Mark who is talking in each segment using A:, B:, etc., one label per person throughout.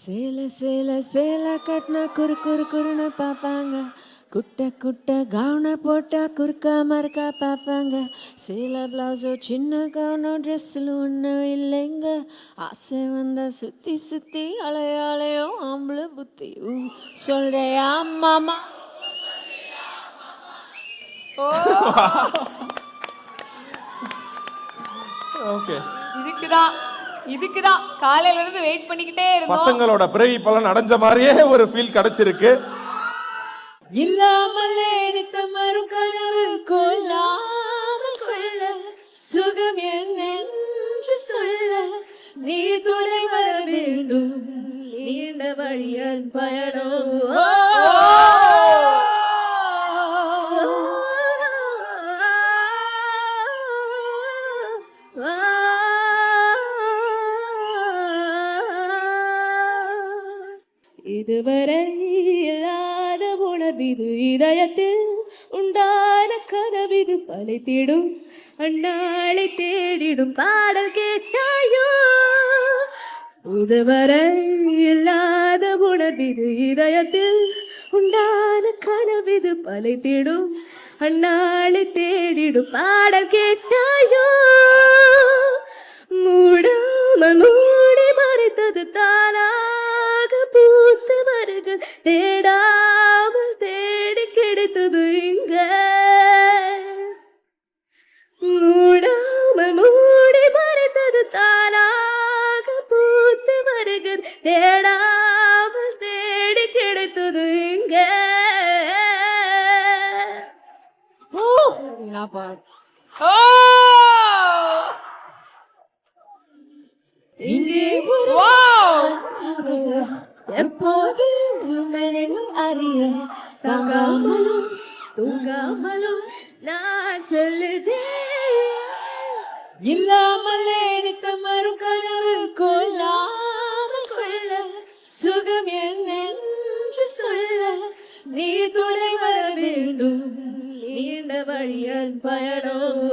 A: சேல சேல சேல கட்டினா குறுன்னு பார்ப்பாங்க. குட்டை குட்டை கவுனை போட்டா குறுக்கா மறுக்கா பார்ப்பாங்க. சேலை பிளவுஸோ சின்ன கவுனோ ட்ரெஸ்ஸில் ஒன்றும் இல்லைங்க. ஆசை வந்தா சுற்றி சுற்றி அலையாலையோ ஆம்பளை புத்தி சொல்றியா மாமா.
B: ஓகே,
C: இதுக்குதான் காலையில இருந்து வெயிட் பண்ணிக்கிட்டே இருந்தோம்.
B: பசங்களோட பிறவி பலன் அடைஞ்ச மாதிரியே ஒரு ஃபீல் கிடைச்சிருக்கு.
A: இல்லாமலே எடுத்த மறும் கனவு கொள்ளாமல் கொள்ள சுகம் என்னென்று சொல்ல நீ துணை வர வேண்டும். நீண்ட வழியன் பயணம் இதுவரை இல்லாத உணர்விது இதயத்தில் உண்டான கனவிது பலைத்திடும் அந்நாளை தேடிடும் பாடல் கேட்டாயோ. இதுவரை இல்லாத உணர்விது இதயத்தில் உண்டான கனவிது பலைத்திடும் அந்நாளை தேடிடும் பாடல் கேட்டாயோ. மூடாமல் மூடி மறைத்தது தானாக பூத்து வருக தேடாமல் தேடி கிடைத்தது இங்க. மூடாமல் மூடி மறைத்தது தானாக பூத்து வருக தேடாமல் தேடி கிடைத்தது இங்க. இங்கே எப்போது அறிய தாங்காமலும் தூங்காமலும் நான் சொல்லுதே. இல்லாமல் எடுத்த மறும் கனவு கொள்ளாமல் கொள்ள சுகம் என்னென்று சொல்ல நீ துணை வர வேண்டும். நீண்ட வழியன் பயணம்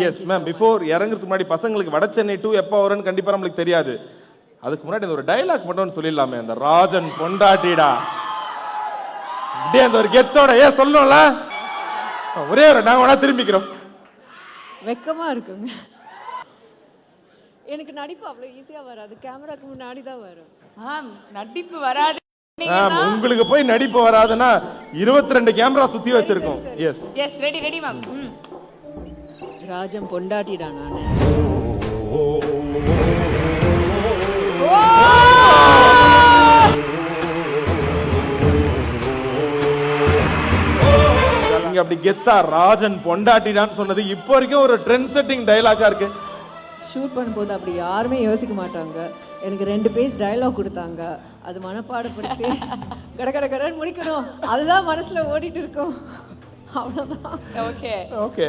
B: எஸ் மேம், பிஃபோர் இறங்குறதுக்கு முன்னாடி பசங்களுக்கு வட சென்னை 2 எப்போ வரும்னு கண்டிப்பா நம்மளுக்கு தெரியாது. அதுக்கு முன்னாடி இந்த ஒரு டைலாக் மட்டும் சொல்லிடலாமே, அந்த ராஜன் பொண்டாட்டிடா அப்படியே அந்த ஒரு கெத்தோட சொல்லணும்ல. ஒரே ஒரு நாங்க வேணா திரும்பிக்கிறோம்.
A: வெக்கமா இருக்குங்க. எனக்கு நடிப்பு அவ்வளவு ஈஸியா வராது, கேமராக்கு முன்னாடி தான் வரும்.
C: நடிப்பு வராது.
B: உங்களுக்கு போய் நடிப்பு வராதுன்னா 22 கேமரா சுத்தி வச்சிருக்கோம். Yes
C: yes, ready ma'am.
A: Rajam பொண்டாட்டிடா நானு.
B: நீங்க அப்படி கெத்தா ராஜன் பொண்டாட்டிடான்னு சொன்னது இப்போ வரைக்கும் ஒரு ட்ரெண்ட் செட்டிங் டயலாகா இருக்கு.
A: ஷூட் பண்ணும்போது அப்படி யாருமே யோசிக்க மாட்டாங்க. எனக்கு 2 பேஜ் டயலாக் கொடுத்தாங்க, அது மனப்பாடப்படுத்தி கடன்னு முடிக்கணும். அதுதான் மனசுல ஓடிட்டு இருக்கும். அவ்வளவுதான்.
C: Okay
B: okay